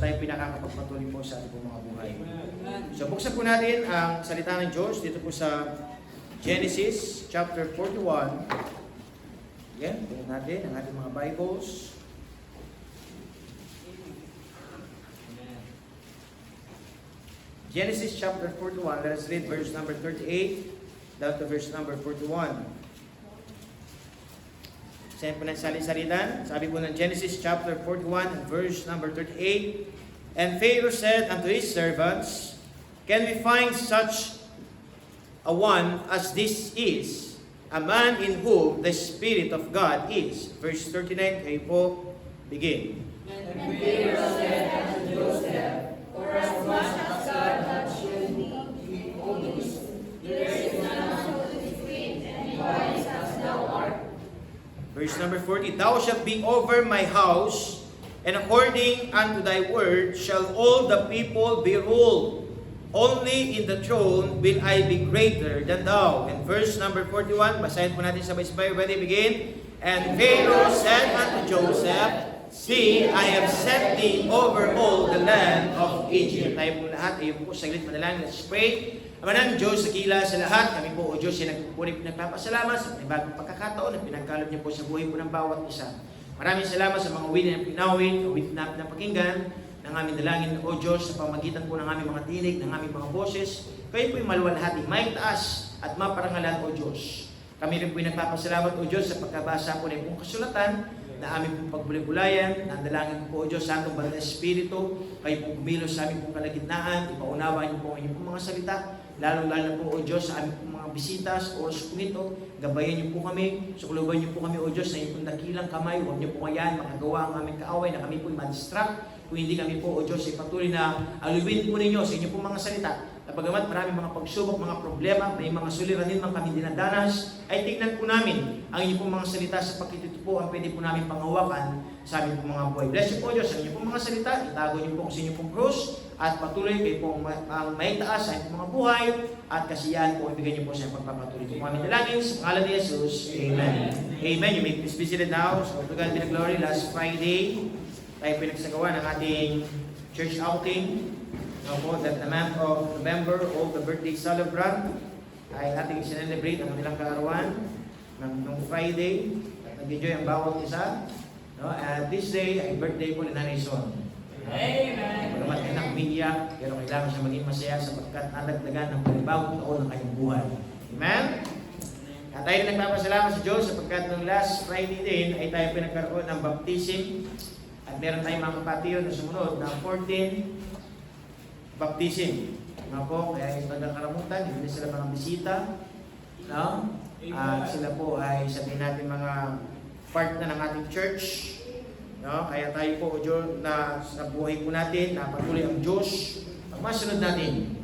tayo pinakakapagpatuloy po sa ating mga buhay. So buksan po natin ang salita ng Diyos dito po sa Genesis chapter 41. Yan, tingnan natin ang ating mga Bibles. Genesis chapter 41, let us read verse number 38 down to verse number 41. Sabi po ng sali-salitan, sabi po ng Genesis chapter 41, verse number 38, And Pharaoh said unto his servants, Can we find such a one as this is, a man in whom the Spirit of God is? Verse 39, kayo po, begin. And Pharaoh said unto Joseph, For as much as God hath showed me all this, there is none so discreet and wise as thou art. Verse number 40, Thou shalt be over my house, and according unto thy word shall all the people be ruled. Only in the throne will I be greater than thou. And verse number 41, basahin po natin sabay-sabay. Ready, begin. And Pharaoh said unto Joseph, See, I have set thee over all the land of Egypt. Tayo po lahat, ayun po, saglit manalangin. Let's pray. Amanan, Diyos, sakila sa lahat. Kami po, O Diyos, ay nagpapasalamat sa panibagong pagkakataon at pinagkaloob niyo po sa buhay po ng bawat isa. Maraming salamat sa mga win na pinawin, win na pinapakinggan ng aming dalangin, O Diyos, sa pamagitan po ng aming mga tinig, ng aming mga boses. Kayo po yung maluwalhati, may taas at maparangalan, O Diyos. Kami rin po yung nagpapasalamat, O Diyos, sa pagkabasa po ng ipong kasulatan na aming pong pagbuli-bulayan, na dalangin po, O Diyos, sa atong banal na Espiritu, kayo pong kumilos sa aming pong kalagitnaan, ipaunawa niyo po ang inyong pong mga salita, lalo-lalo na po, O Diyos, sa aming pong mga bisita sa oras po nito, gabayan niyo po kami, sukuluban niyo po kami, O Diyos, na inyong pong dakilang kamay, huwag niyo po kayaan makagawa ang aming kaaway, na kami po ma-distract, kung hindi kami po, O Diyos, ay patuloy na alubin po ninyo sa inyong pong mga salita, na bagamat maraming mga pagsubok, mga problema, may mga suliranin man kami dinadanas, ay tignan po namin ang inyong pong mga salita sa pagkituto po ang pwede po namin panghawakan sa aming pong mga buhay. Bless you po, Diyos, ang inyong pong mga salita, itago niyo po sa inyong pong krus, at patuloy kayo pong may taas sa inyong mga buhay, at kasiyahan po, ibigay niyo po sa inyong pagpapatuloy. Kung aming dalangin, sa pangalan ni Jesus, Amen. Amen. You may please be seated now. So, to God be the glory. Last Friday, tayo pinagsagawa ng ating church outing. That the month of November, all the birthday celebrant ay ating sinelebrate ang kanilang kaarawan ng Friday. At nag-enjoy ang bawat isa. No? At this day ay birthday po ni Nanay Son. Amen. Pagkamat ay umiiyak, pero kailangan siya maging masaya sapagkat nadagdagan ng panibagong taon ng kanyang buhay. Amen? At tayo nagpapasalamat sa Diyos sapagkat ng last Friday din ay tayo pinagkaroon ng baptism. At meron tayong mga kapatiyo na sumunod na 14 baptism. Nga po, kaya yung nagkakaramutan, hindi sila mga bisita. No? At sila po ay sabihin natin mga part na ng ating church. No? Kaya tayo po, Diyos, na sa buhay po natin, na patuloy ang Diyos, ang masunod natin.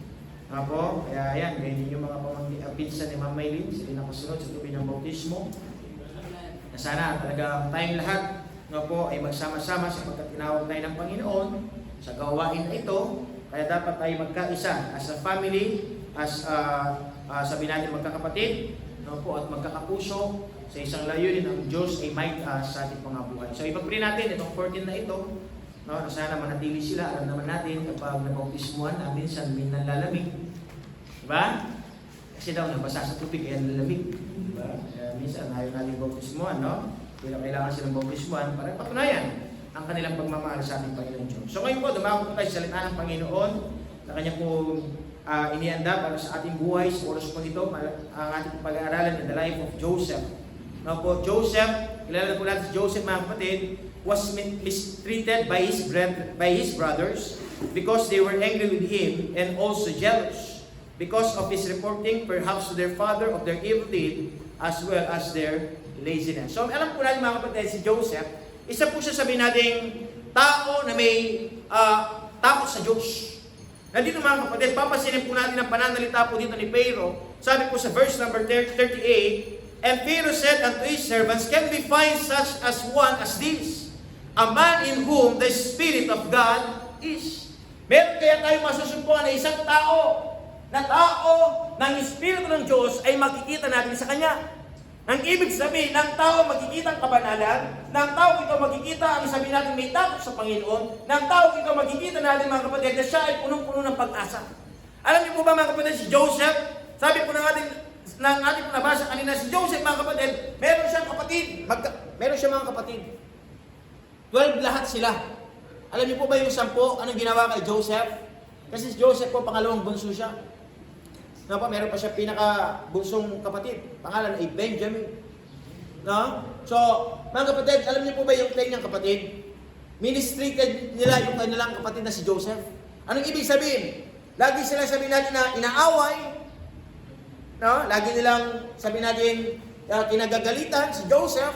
Nga po, kaya yan, ganyan yung mga pinsan ni Ma'am Maylin, sila nakasunod sa tubig ng bautismo. Na sana talaga tayong lahat, nga po, ay magsama-sama sapagkat tinawag tayo ng Panginoon sa gawain na ito. Kaya dapat tayo magkaisa as a family, as sabi natin magkakapatid, no po, at magkakapuso sa isang layunin ng Diyos ay may sa ating mga buhay. So ipag-pray natin itong 14 na ito, no, na sana manatili sila. Alam naman natin kapag nabautismuhan, minsan may nanlalamig. Diba? Kasi daw nabasa sa tubig kaya nalamig. Diba? Minsan ayaw natin bautismuhan, no? Kaya kailangan silang bautismuhan para patunayan ang kanilang pagmamahal sa ating Panginoon Diyos. So ngayon po, dumako po tayo sa salita ng Panginoon na kanya po inianda para sa ating buhay sa oras po nito, ang ating pag-aaralan in the life of Joseph. Now po, Joseph, kilala po natin si Joseph, mga kapatid, was mistreated by his brothers because they were angry with him and also jealous because of his reporting perhaps to their father of their evil deed as well as their laziness. So alam po natin, mga kapatid, si Joseph, isa po siya sabihin nating tao na may takot sa Diyos. Nandito, mga kapatid, papasinin po natin ang pananalita po dito ni Pharaoh. Sabi po sa verse number 38, And Pharaoh said unto his servants, Can we find such as one as this, a man in whom the Spirit of God is? Meron kaya tayo masusumpungan na isang tao ng Espiritu ng Diyos ay makikita natin sa Kanya. Ang ibig sabihin, ng tao makikita ang kabanalan, ng tao ito makikita ang sabihin natin may takot sa Panginoon, ng tao ito makikita natin mga kapatid na siya ay punong-puno ng pag-asa. Alam niyo po ba mga kapatid, si Joseph, sabi po ng ating nabasa kanina, si Joseph mga kapatid, meron siyang kapatid, meron siyang mga kapatid. 12 lahat sila. Alam niyo po ba yung 10, anong ginawa kay Joseph? Kasi si Joseph po, pangalawang bunso siya. No, pa, meron pa siya pinaka-bunsong kapatid. Pangalan ay Benjamin. No? So, mga kapatid, alam niyo po ba yung kanyang kapatid? Ministrated nila yung kanilang kapatid na si Joseph. Anong ibig sabihin? Lagi sila sabihin natin na inaaway. No? Lagi nilang sabihin natin kinagagalitan si Joseph.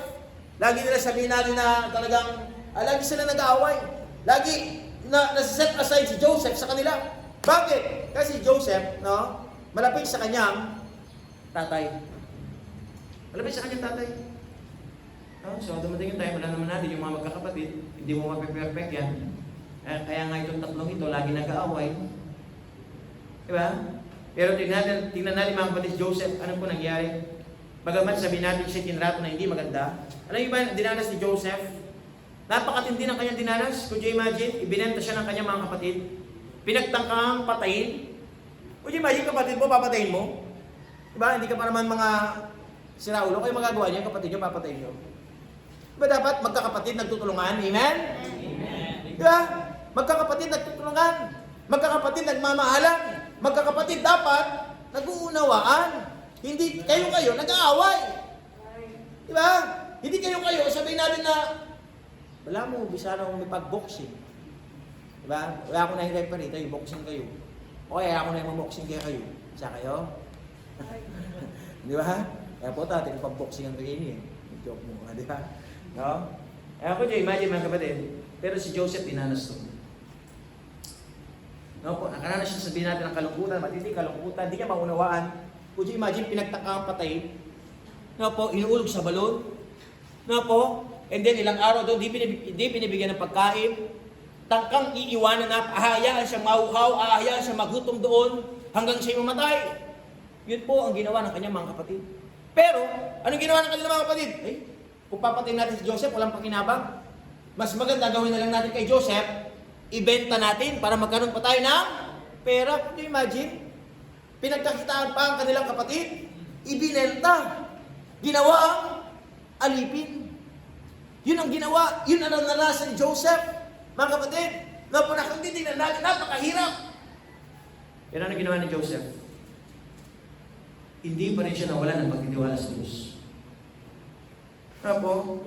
Lagi nila sabihin natin na talagang lagi sila nag-aaway. Lagi nasa-set aside si Joseph sa kanila. Bakit? Kasi Joseph, no? Malapit sa kanyang tatay. Malapit sa kanyang tatay. So, dumating yung time, wala naman natin yung mga magkakapatid, hindi mo mape-perfect yan. Kaya nga itong tatlong ito, lagi nag-aaway. Diba? Pero tingnan natin mga kapatid, Joseph, ano po nangyari? Bagamat sabihin natin siya tinrato na hindi maganda. Alam niyo ba, dinanas ni Joseph? Napakatindi ng kanyang dinanas. Could you imagine? Ibinenta siya ng kanyang mga kapatid. Pinagtangkang patayin. Could you imagine, kapatid mo, papatayin mo? Diba? Hindi ka pa naman mga siraulo. Kayo magagawa niyo, kapatid niyo, papatayin niyo. Diba dapat magkakapatid nagtutulungan? Amen? Amen. Diba? Magkakapatid nagtutulungan. Magkakapatid nagmamahalan. Magkakapatid dapat nag-uunawaan. Hindi kayo nag-aaway. Diba? Hindi kayo sabihin natin na wala mo, bisa na may pag-boxing. Diba? Wala ko na yung referee, tayo, boxing kayo. O kaya ako na yung boxing kayo. Isa kayo? Di ba? Kaya po tayo, pag-boxing ang kayo eh. Joke mo, di ba? No? Kaya ko dyan, imagine mga kapatid, pero si Joseph dinanas to. No po, nakaranas siya sabihin natin ng kalungkutan, matindi kalungkutan, hindi niya maunawaan. Could you imagine, pinagtaka ang patay? No po, inuulog sa balon. No po, and then ilang araw doon, di binibigyan ng pagkain. Tangkang iiwanan na, ahayaan siya mauhaw, ahayaan siya magutom doon, hanggang siya mamatay. Yun po ang ginawa ng kanyang mga kapatid. Pero, anong ginawa ng kanyang mga kapatid? Kung papatayin natin si Joseph, walang pakinabang. Mas maganda gawin na lang natin kay Joseph, ibenta natin para magkaroon pa tayo ng pera. Can you imagine? Pinagkakitaan pa ang kanilang kapatid, ibinenta. Ginawa ang alipin. Yun ang ginawa, yun ang naranasan ni Joseph. Mga kapatid, napunakang natin, napakahirap. Pero ano ginawa ni Joseph? Hindi pa rin siya nawala ng pagtitiwala sa Diyos. Po?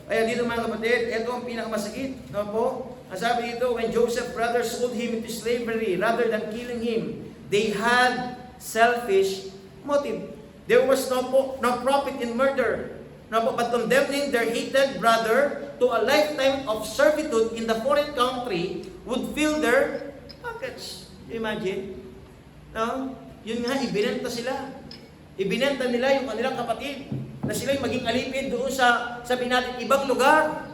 Kaya dito mga kapatid, ito ang pinakamasakit. Po? Ang sabi dito, when Joseph's brothers sold him into slavery rather than killing him, they had selfish motive. There was no profit in murder. But condemning their hated brother to a lifetime of servitude in the foreign country would fill their pockets. Imagine? No? Yun nga, ibinenta sila. Ibinenta nila yung kanilang kapatid na sila'y maging alipin doon sa, sabihin natin, ibang lugar.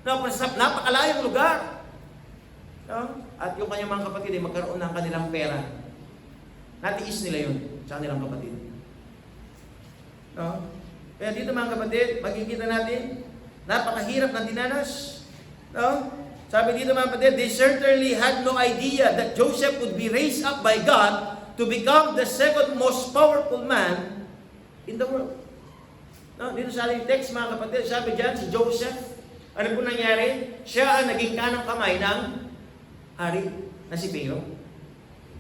No? Napakalayang lugar. No? At yung kanyang mga kapatid ay magkaroon ng kanilang pera. Natiis nila yun sa kanilang kapatid. No? Kaya dito mga kapatid, makikita natin, napakahirap ng dinanas. No? Sabi dito mga kapatid, they certainly had no idea that Joseph would be raised up by God to become the second most powerful man in the world. No? Dito sa ating text mga kapatid, sabi dyan, si Joseph, ano po nangyari? Siya ang naging kanang kamay ng hari na si Pharaoh.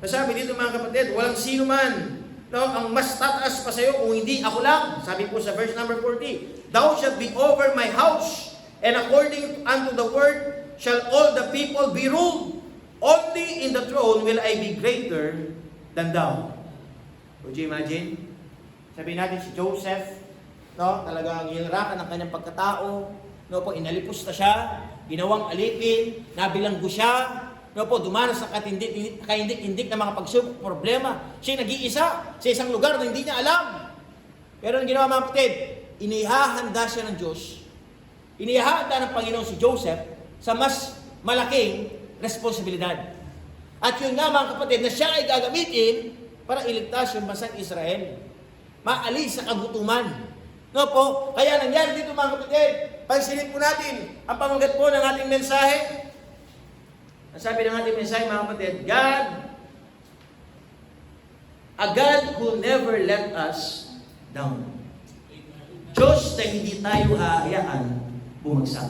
Sabi dito mga kapatid, walang sino man ang mas tataas pa sa iyo kung hindi ako lang. Sabi po sa verse number 40, thou shalt be over my house, and according unto the word shall all the people be ruled. Only in the throne will I be greater than thou. Would you imagine? Sabihin natin si Joseph, no, talagang hinarakan ng kanyang pagkatao, no po, inalipos na siya, ginawang alipin, nabilanggo siya, no po, dumanas sa kaindik-indik na mga pagsubok, problema. Siya nag-iisa sa isang lugar na hindi niya alam. Pero ang ginawa mga kapatid, inihahanda siya ng Diyos, inihahanda ng Panginoon si Joseph sa mas malaking responsibilidad. At yun nga mga kapatid, na siya ay gagamitin para iligtas yung bansang Israel. Maalis sa kagutuman. No po? Kaya nangyari dito mga kapatid, pagsilip po natin ang pamagat po ng ating mensahe. Ang sabi ng ating mensahe mga kapatid, a God who never let us down. Diyos na hindi tayo haayaan bumagsak.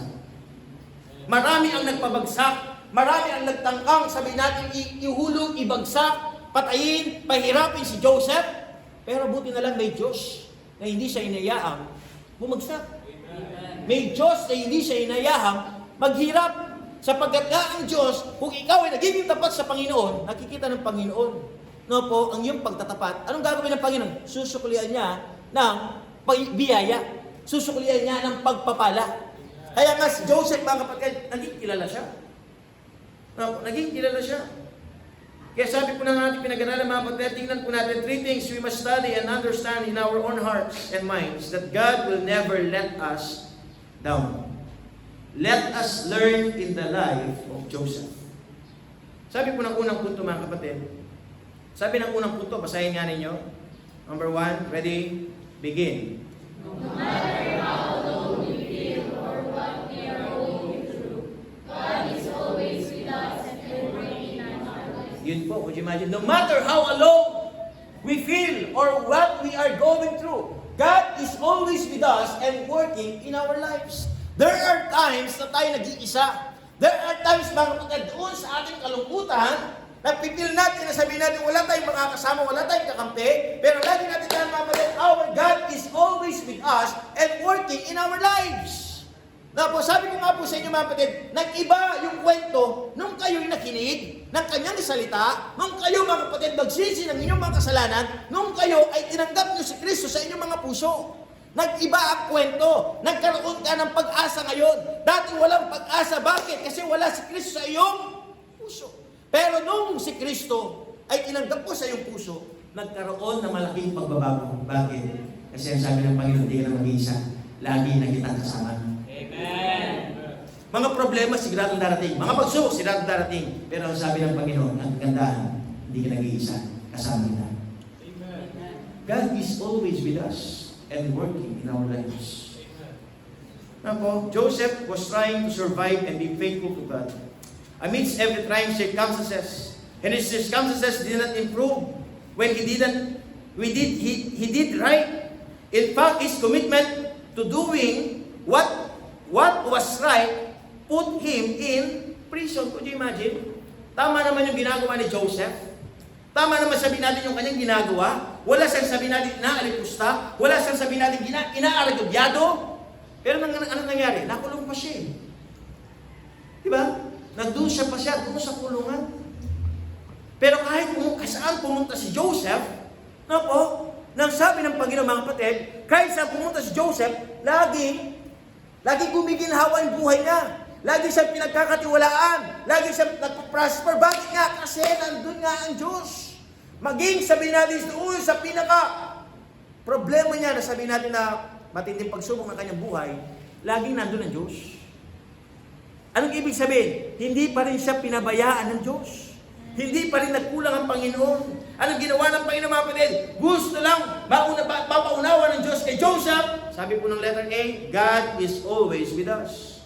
Marami ang nagpabagsak, marami ang nagtangkang, sabi natin, ihulog, ibagsak, patayin, pahirapin si Joseph. Pero buti na lang may Diyos na hindi siya inayaang bumagsak. May Diyos na hindi siya inayahang maghirap. Sapagkat nga ang Diyos, kung ikaw ay nagiging tapat sa Panginoon, nakikita ng Panginoon. No po, ang iyong pagtatapat. Anong gagawin ng Panginoon? Susuklian niya ng biyaya. Susuklian niya ng pagpapala. Kaya nga si Joseph, mga kapatid, naging kilala siya. No, naging kilala siya. Kaya sabi po ng ating pinag-aralan, mga kapatid, tingnan po natin 3 things we must study and understand in our own hearts and minds that God will never let us down. Let us learn in the life of Joseph. Sabi po ng unang punto, mga kapatid. Sabi ng unang punto, basahin nga ninyo. Number 1, ready, begin. No matter how low we feel or what we are going through, God is always with us and working in our lives. Yun po, would you imagine? No matter how alone we feel or what we are going through, God is always with us and working in our lives. There are times na tayo nag-iisa. There are times, mga kapatid, doon sa ating kalungkutan, napipil natin na sabihin natin, wala tayong mga kasama, wala tayong kakampi, pero lagi natin tayo, mga kapatid, our God is always with us and working in our lives. Na po, sabi ko nga po sa inyo, mga kapatid, nag-iba yung kwento nung kayo'y nakinig ng kanyang salita, nung kayo, mga kapatid, magsisi ng inyong mga kasalanan, nung kayo ay tinanggap nyo si Kristo sa inyong mga puso. Nag-iba ang kwento. Nagkaroon ka ng pag-asa ngayon. Dati walang pag-asa. Bakit? Kasi wala si Kristo sa iyong puso. Pero nung si Kristo ay tinanggap mo sa iyong puso, nagkaroon ng malaking pagbabago. Bakit? Kasi ang sabi ng Panginoon, hindi ka na mag-iisa. Lagi na kitang kasama. Amen. Mga problema, siguradong darating. Mga pagsubok, siguradong darating. Pero ang sabi ng Panginoon, ang kagandahan, hindi ka nag-iisa. Kasama kita. Amen. God is always with us and working in our lives. Now, Joseph was trying to survive and be faithful to God amidst every trying circumstances, and his circumstances did not improve when he did right. In fact, his commitment to doing what was right put him in prison. Could you imagine? Tama naman yung ginagawa ni Joseph. Tama naman sabihin natin yung kanyang ginagawa. Wala siyang sabihin natin inaalipusta. Wala siyang sabihin natin inaaragobyado. Pero ano nangyari? Nakulong pa siya. Diba? Nandun siya pa siya, doon sa kulungan. Pero kahit saan pumunta si Joseph, nang sabi ng Panginoon, mga kapatid, kahit saan pumunta si Joseph, lagi gumiginhawa ang buhay niya. Lagi siyang pinagkakatiwalaan. Lagi siyang nagpo-prosper. Bakit nga? Kasi nandun nga ang Diyos. Maging sabihin natin doon sa problema niya na sabihin natin na matinding pagsubok ng kanyang buhay, laging nandun ang Diyos. Anong ibig sabihin? Hindi pa rin siya pinabayaan ng Diyos. Hindi pa rin nagkulang ang Panginoon. Anong ginawa ng Panginoon, mga kapatid? Gusto lang mapaunawa ng Diyos kay Joseph. Sabi po ng letter A, God is always with us.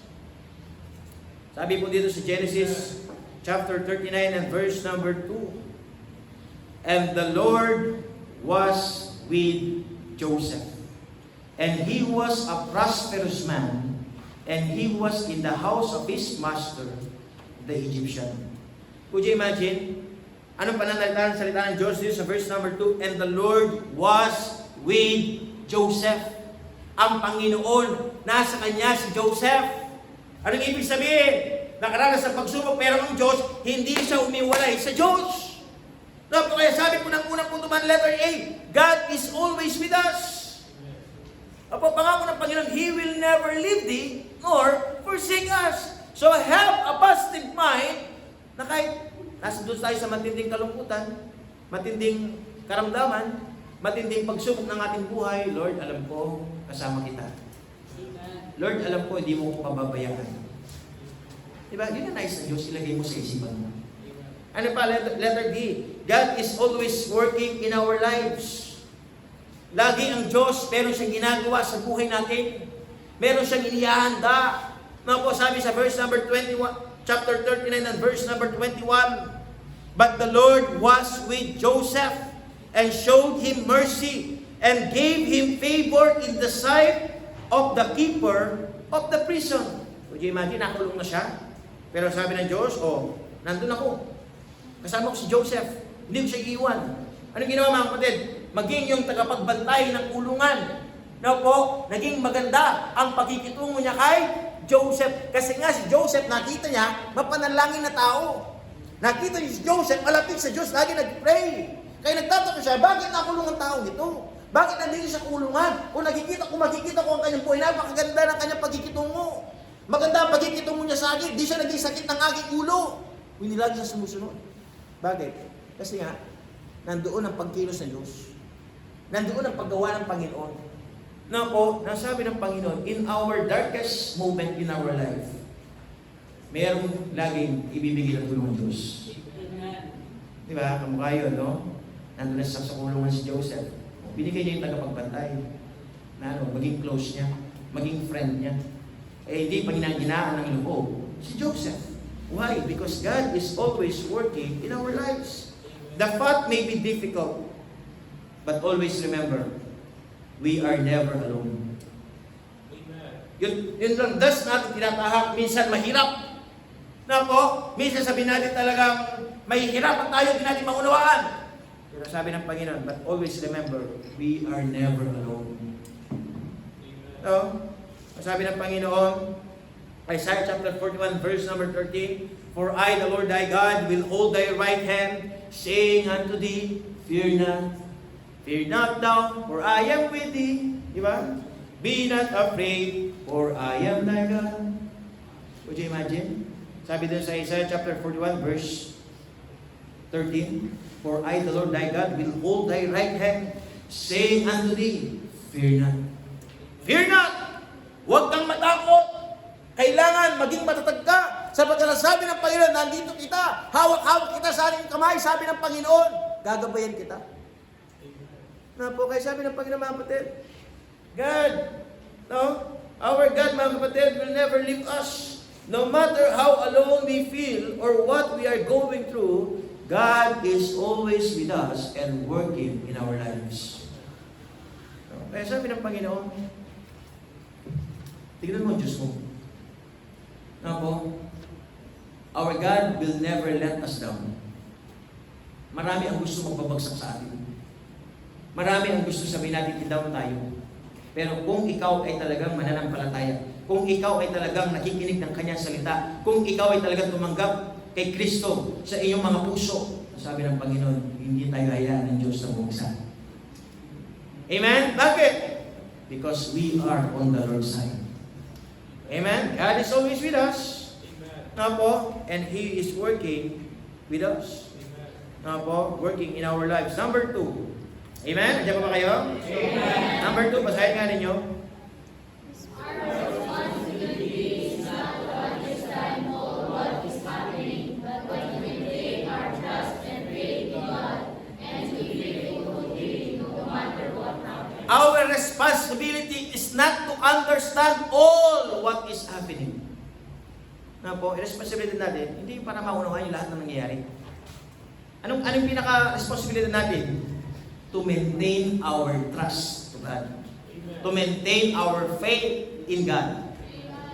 Sabi po dito sa Genesis chapter 39 and verse number 2. And the Lord was with Joseph, and he was a prosperous man, and he was in the house of his master, the Egyptian. Could you imagine? Anong pananalitan salita ng Diyos dito sa verse number 2? And the Lord was with Joseph. Ang Panginoon, nasa kanya si Joseph. Anong ibig sabihin? Nakaranas sa pagsubok, pero ang Diyos, hindi siya umiwalay sa Diyos. Kaya sabi po ng unang punto man, letter A, God is always with us. Apo, pangako ng Panginoon, He will never leave thee, nor forsake us. So have a positive mind, na kahit nasa doon tayo sa matinding kalungkutan, matinding karamdaman, matinding pagsubok ng ating buhay, Lord, alam ko, kasama kita. Lord, alam ko, hindi mo ko pababayaan. Diba? Yun na nice na Diyos, ilagay mo sa isipan mo. Ano pa? Letter D. God is always working in our lives. Lagi ang Diyos, meron siyang ginagawa sa buhay natin. Meron siyang inihahanda. Ano po sabi sa verse number 21, chapter 39 and verse number 21, but the Lord was with Joseph and showed him mercy and gave him favor in the sight of the keeper of the prison. Would you imagine, nakulong na siya? Pero sabi ng Diyos, nandun ako. Kasama ko si Joseph. Hindi ko siya iiwan. Anong ginawa mga kapatid? Maging yung tagapagbantay ng kulungan. Naging maganda ang pagkikitungo niya kay Joseph. Kasi nga si Joseph, nakita niya, mapanalangin na tao. Nakita niya si Joseph, malapit sa Diyos, lagi nag-pray. Kaya nagtatanong siya, bakit nakulong ang tao nito? Bakit nandito sa kulungan? Kung makikita ko ang kanyang buhay, napakaganda ng kanyang pagkikitungo. Maganda ang pagkikitungo niya sa akin, di siya naging sakit ng aking ulo. Hindi lagi siya sumusunod. Bakit? Kasi nga, nandoon ang pagkilos ng Diyos. Nandoon ang paggawa ng Panginoon. Nasabi ng Panginoon, in our darkest moment in our life, mayroong laging ibibigay ng tulong ng Diyos. Di ba? Kamukha yun, no? Nandun na sa kulungan si Joseph. Binigay niya yung tagapagbantay. Maging close niya, maging friend niya. Hindi panginaginaan ng loob. Si Joseph. Why? Because God is always working in our lives. The path may be difficult, but always remember, we are never alone. Yun lang, das natin tinatahak. Minsan mahirap. Minsan sabihin natin talagang mahihirapan tayo, hindi natin maunawaan. Pero sabi ng Panginoon, but always remember, we are never alone. Sabi ng Panginoon, Isaiah chapter 41, verse number 13, for I, the Lord thy God, will hold thy right hand, saying unto thee, fear not thou, for I am with thee. Diba? Be not afraid, for I am thy God. Would you imagine? Sabi doon sa Isaiah chapter 41, verse 13, for I, the Lord thy God, will hold thy right hand, saying unto thee, fear not. Fear not! Huwag kang matakot! Kailangan maging matatag ka. Sapagkat sabi ng Panginoon, nandito kita, hawak-hawak kita sa ating kamay, sabi ng Panginoon, gagabayan kita. Kaya sabi ng Panginoon, mga kapatid, God, our God, mga kapatid, will never leave us. No matter how alone we feel or what we are going through, God is always with us and working in our lives. Kaya sabi ng Panginoon, tignan mo ang Diyos mo. Our God will never let us down. Marami ang gusto magbabagsak sa atin. Marami ang gusto sabihin natin, i-down tayo. Pero kung ikaw ay talagang mananampalataya, kung ikaw ay talagang nakikinig ng Kanyang salita, kung ikaw ay talagang tumanggap kay Kristo sa iyong mga puso, sabi ng Panginoon, hindi tayo hayaan ng Diyos na bumagsak. Amen? Bakit? Because we are on the Lord's side. Amen? God is always with us. And He is working with us. Working in our lives. Number 2. Amen? Andiyan pa ba kayo? Amen. Number 2, basahin nga ninyo. Our responsibility is not to understand all what is happening, but to maintain our trust and faith in God, and to be faithful to Him no matter what happens. Our responsibility is not to understand all what is happening. Responsibility natin, hindi para maunawahan yung lahat ng nangyayari. Anong pinaka-responsibility natin? To maintain our trust to God. To maintain our faith in God.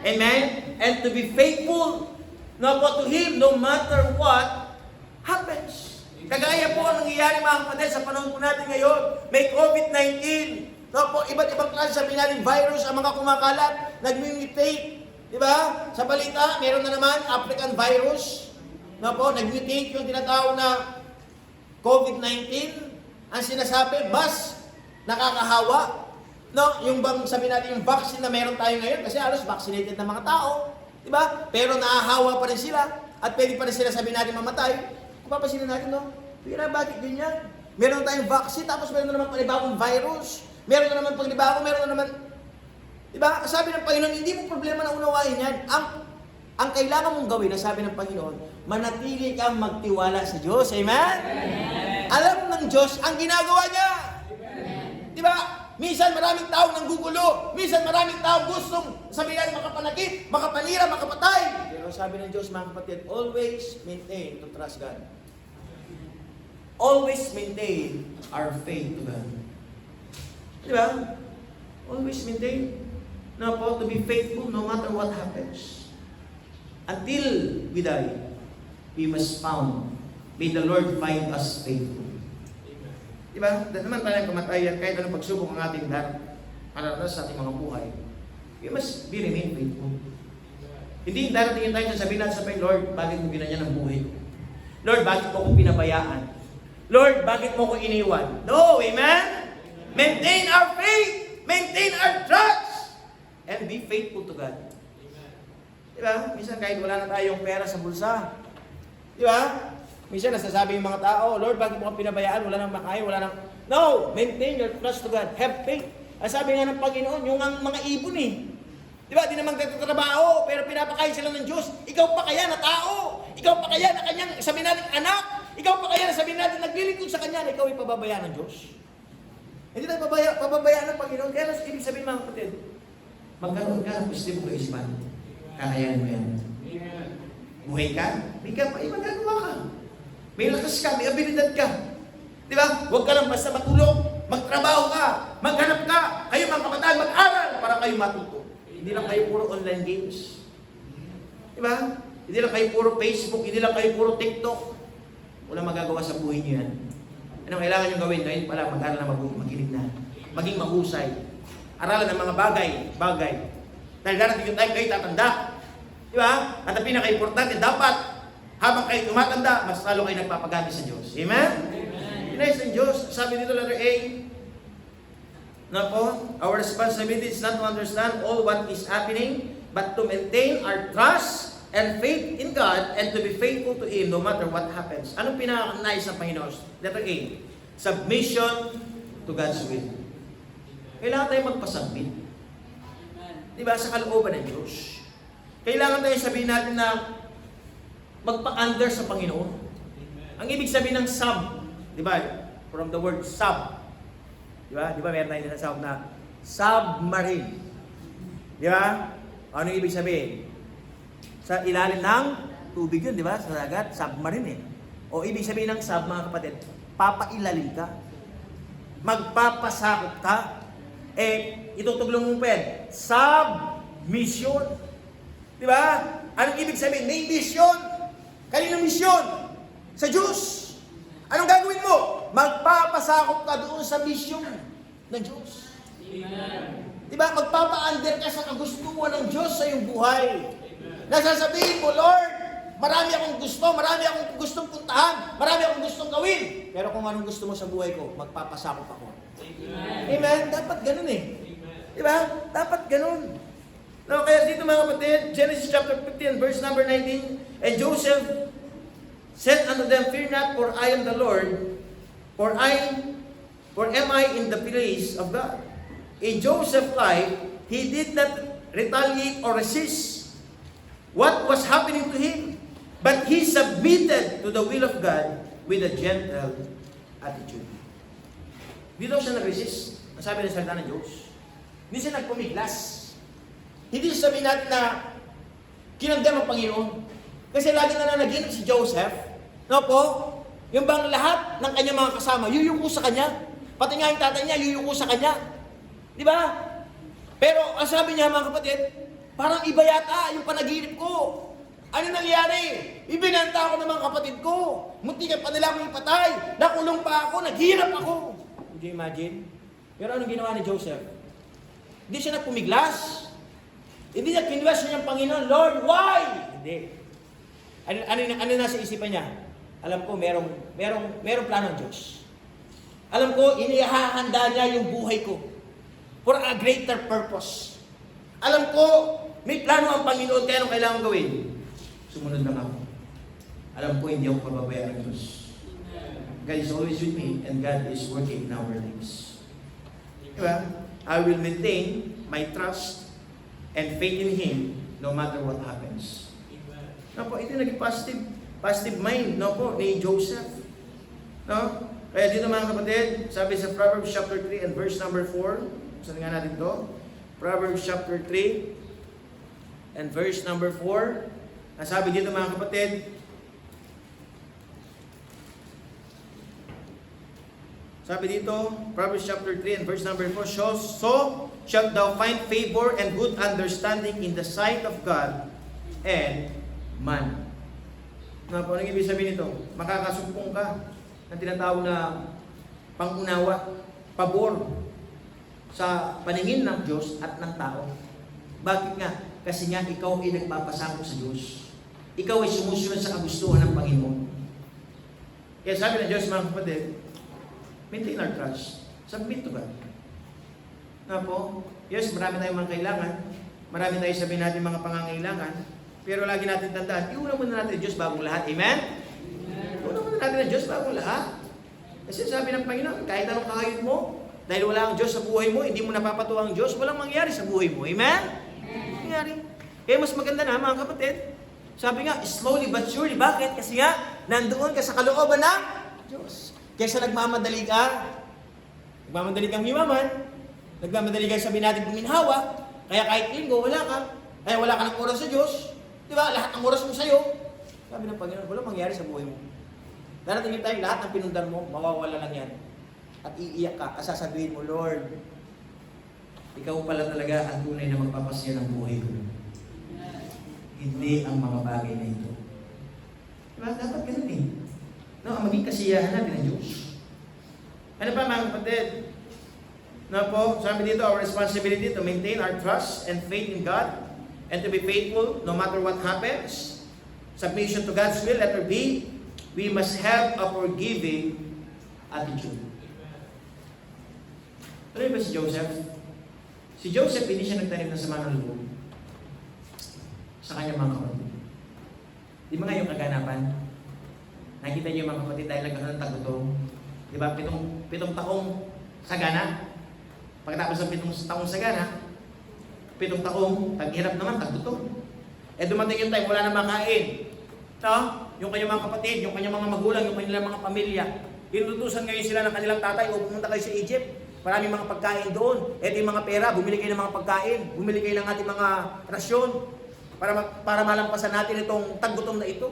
Amen? And to be faithful to Him no matter what happens. Kagaya po ang nangyayari mga kapatid sa panahon po natin ngayon. May COVID-19. Iba't ibang klase sabi natin virus ang mga kumakalat. Nag-mutate. Diba? Sa balita, meron na naman African virus. Nag-mutate yung tinatawag na COVID-19. Ang sinasabi, mas nakakahawa. Yung bang sabi natin yung vaccine na meron tayo ngayon, kasi halos vaccinated na mga tao. Diba? Pero nahahawa pa rin sila. At pwede pa rin sila sabi natin mamatay. Kung papasinin natin, Pira, bakit ganyan? Meron tayong vaccine, tapos meron na naman panibagong virus. Meron na naman pagnibago, meron na naman. Diba? Sabi ng Panginoon, hindi mo problema na unawain yan. Ang kailangan mong gawin, sabi ng Panginoon, manatili kang magtiwala sa Diyos. Amen? Amen. Alam ng Diyos ang ginagawa niya. Amen. Di ba? Minsan maraming taong nanggugulo. Minsan maraming taong gustong sabihin natin makapanakit, makapanira, makapatay. Pero sabi ng Diyos, mga kapatid, always maintain to trust God. Always maintain our faith to God. Di ba? Always maintain. No, po, to be faithful no matter what happens. Until we die, we must found. May the Lord find us faithful. Diba? Dahil naman tayong kamatayan, kahit anong pagsubok ang ating naranasan sa ating mga buhay, we must be remain faithful. Hindi daratingin tayo sasabihin natin sa Panginoon, Lord, bakit mo ginanyan ang buhay ko? Lord, bakit mo akong pinabayaan? Lord, bakit mo ako iniwan? No, amen? Maintain our faith, maintain our trust, and be faithful to God. Diba? Minsan kahit wala na tayong pera sa bulsa, diba? Minsan nasasabi yung mga tao, Lord, bakit mo ka pinabayaan? Wala nang makain, wala nang... No! Maintain your trust to God. Have faith. Ang sabi nga ng Panginoon, yung mga ibon eh. Di ba? Di naman nagtatrabaho, pero pinapakain sila ng Diyos. Ikaw pa kaya na tao? Ikaw pa kaya na kanyang, sabihin natin, anak? Ikaw pa kaya na sabihin natin, naglilingkod sa kanya na ikaw ay pababayaan ng Diyos? Hindi tayo pababayaan ng Panginoon. Kaya lang ibig sabihin mga kapatid, magkaroon ka ng positibo kaisipan. Kakayanin mo yan. Buhay ka? May magagawa ka. May lakas ka, may abilidad ka. Di ba? Huwag ka lang basta matulog, magtrabaho ka, maghanap ka, kayo mga kabataan, mag-aral para kayo matuto. Hindi lang kayo puro online games. Di ba? Hindi lang kayo puro Facebook, hindi lang kayo puro TikTok. Wala magagawa sa buhay niyo yan. Anong kailangan nyo gawin? Ngayon pala, mag-aral na magilig na. Maging mahusay. Aralan ng mga bagay. Dahil darating yung time kayo tatanda. Di ba? At ang pinaka-importante, dapat habang kayo tumatanda, mas lalo kayo nagpapagamit sa Diyos. Amen? Pinayos ng Diyos. Sabi dito, letter A, na po, our responsibility is not to understand all what is happening, but to maintain our trust and faith in God and to be faithful to Him no matter what happens. Anong pinaka-nais ng Panginoon? Letter A, submission to God's will. Kailangan tayo magpasubmit. Diba? Sa kalooban ng Diyos. Kailangan tayo sabihin natin na magpa-under sa Panginoon. Ang ibig sabihin ng sub, di ba? From the word sub. Di ba? Di ba meron tayong tinatawag na submarine. Di ba? Ano ibig sabihin? Sa ilalim ng tubig yun, di ba? Sa dagat, submarine eh. O ibig sabihin ng sub, mga kapatid, papailalim ka. Magpapasakop ka. Itutuglong mong pen. Submission. Di ba? Anong ibig sabihin? May mission. Kaninong misyon? Sa Diyos. Anong gagawin mo? Magpapasakop ka doon sa misyon ng Diyos. Amen. Diba? Magpapa-under ka sa kagustuhan ng Diyos sa iyong buhay. Nasasabihin mo, Lord, marami akong gustong puntahan, marami akong gustong gawin. Pero kung anong gusto mo sa buhay ko, magpapasakop ako. Amen. Amen? Dapat ganun eh. Diba? Dapat ganun. Now, kaya dito mga kapatid, Genesis chapter 15, verse number 19, and Joseph said unto them, fear not, for I am the Lord, for am I in the place of God. In Joseph's life, he did not retaliate or resist what was happening to him, but he submitted to the will of God with a gentle attitude. Dito siya nag-resist. Ang sabi ng salita ng Diyos. Hindi siya nagpumiglas. Hindi sabihin natin na kinagdam ang Panginoon. Kasi lagi na nanaginip si Joseph. No po? Yung bang lahat ng kanyang mga kasama, yuyuko sa kanya. Pati nga yung tatay niya, yuyuko sa kanya. Di ba? Pero ang sabi niya mga kapatid, parang iba yata yung panaginip ko. Ano nangyari? Ibinanta ako ng mga kapatid ko. Munti ka pa nila akong ipatay. Nakulong pa ako, naghirap ako. Would you imagine? Pero anong ginawa ni Joseph? Hindi siya nagpumiglas. Hindi niya kinwestiyon yung Panginoon, Lord, why? Hindi. Ano nasa isipan niya? Alam ko, merong plano ng Diyos. Alam ko, inihahanda niya yung buhay ko for a greater purpose. Alam ko, may plano ang Panginoon, kaya anong kailangan gawin? Sumunod lang ako. Alam ko, hindi ako pababayaan ng Diyos. God is always with me, and God is working in our lives. Diba? I will maintain my trust and faith in Him no matter what happens. No po, ito naging positive mind, no po, ni Joseph. No? Kaya dito mga kapatid, sabi sa Proverbs chapter 3 and verse number 4, saan nga natin to? Proverbs chapter 3 and verse number 4, ang sabi dito mga kapatid, sabi dito, Proverbs chapter 3 and verse number 4, So shalt thou find favor and good understanding in the sight of God and man. Ano ibig sabihin nito? Makakasumpong ka ng tinatawag na pangunawa, pabor sa paningin ng Diyos at ng tao. Bakit nga? Kasi nga ikaw ay nagpapasako sa Diyos. Ikaw ay sumusunod sa kagustuhan ng Panginoon. Kaya sabi ng Diyos, mga kapatid, maintain our trust. Submit to God. Na po? Yes, marami tayong mga kailangan. Marami tayong sabihin natin mga pangangailangan. Pero lagi natin tandaan, iuna muna natin ang Diyos bagong lahat. Amen? Iuna muna natin ang Diyos bagong lahat. Kasi sabi ng Panginoon, kahit anong kakayod mo, dahil wala ang Diyos sa buhay mo, hindi mo napapatuwa ang Diyos, walang mangyari sa buhay mo. Amen? Mangyari. Kaya mas maganda na, mga kapatid. Sabi nga, slowly but surely. Bakit? Kasi nga, nandoon ka sa kalooban ng Diyos. Kaysa nagmamadali kang himaman, nagmamadali ka sabihin natin buminhawa, kaya kahit linggo, wala ka. Kaya wala ka ng oras sa Diyos. Di ba? Lahat ng oras mo sa'yo. Sabi ng Panginoon, walang mangyari sa buhay mo. Darating yung time, lahat ng pinundan mo, mawawala lang yan. At iiyak ka, sasabihin mo, Lord, ikaw pala talaga ang tunay na magpapasya ng buhay ko. Hindi ang mga bagay na ito. Diba? Dapat ganun eh. No, ang maging kasiyahan natin ng Diyos. Ano pa mga kapatid? No po, sabi dito, our responsibility to maintain our trust and faith in God and to be faithful no matter what happens. Submission to God's will, letter B, we must have a forgiving attitude. Ano ba si Joseph? Si Joseph, hindi siya nagtanim ng sama ng loob sa kanyang mga kapatid. Di ba nga yung kaganapan? Nakita niyo yung mga kapatid dahil nagkaroon ng tagutong. Di ba? Pitong taong sagana. Pagkatapos ng 7 taong sagana, 7 taong taghirap naman, tagutong. Dumating yung time, wala na makain. Yung kanyang mga kapatid, yung kanyang mga magulang, yung kanyang mga pamilya. Inutusan ngayon sila ng kanilang tatay o pumunta kayo sa Egypt. Maraming mga pagkain doon. Yung mga pera, bumili kayo ng mga pagkain. Bumili kayo ng ating mga rasyon para malampasan natin itong taggutom na ito.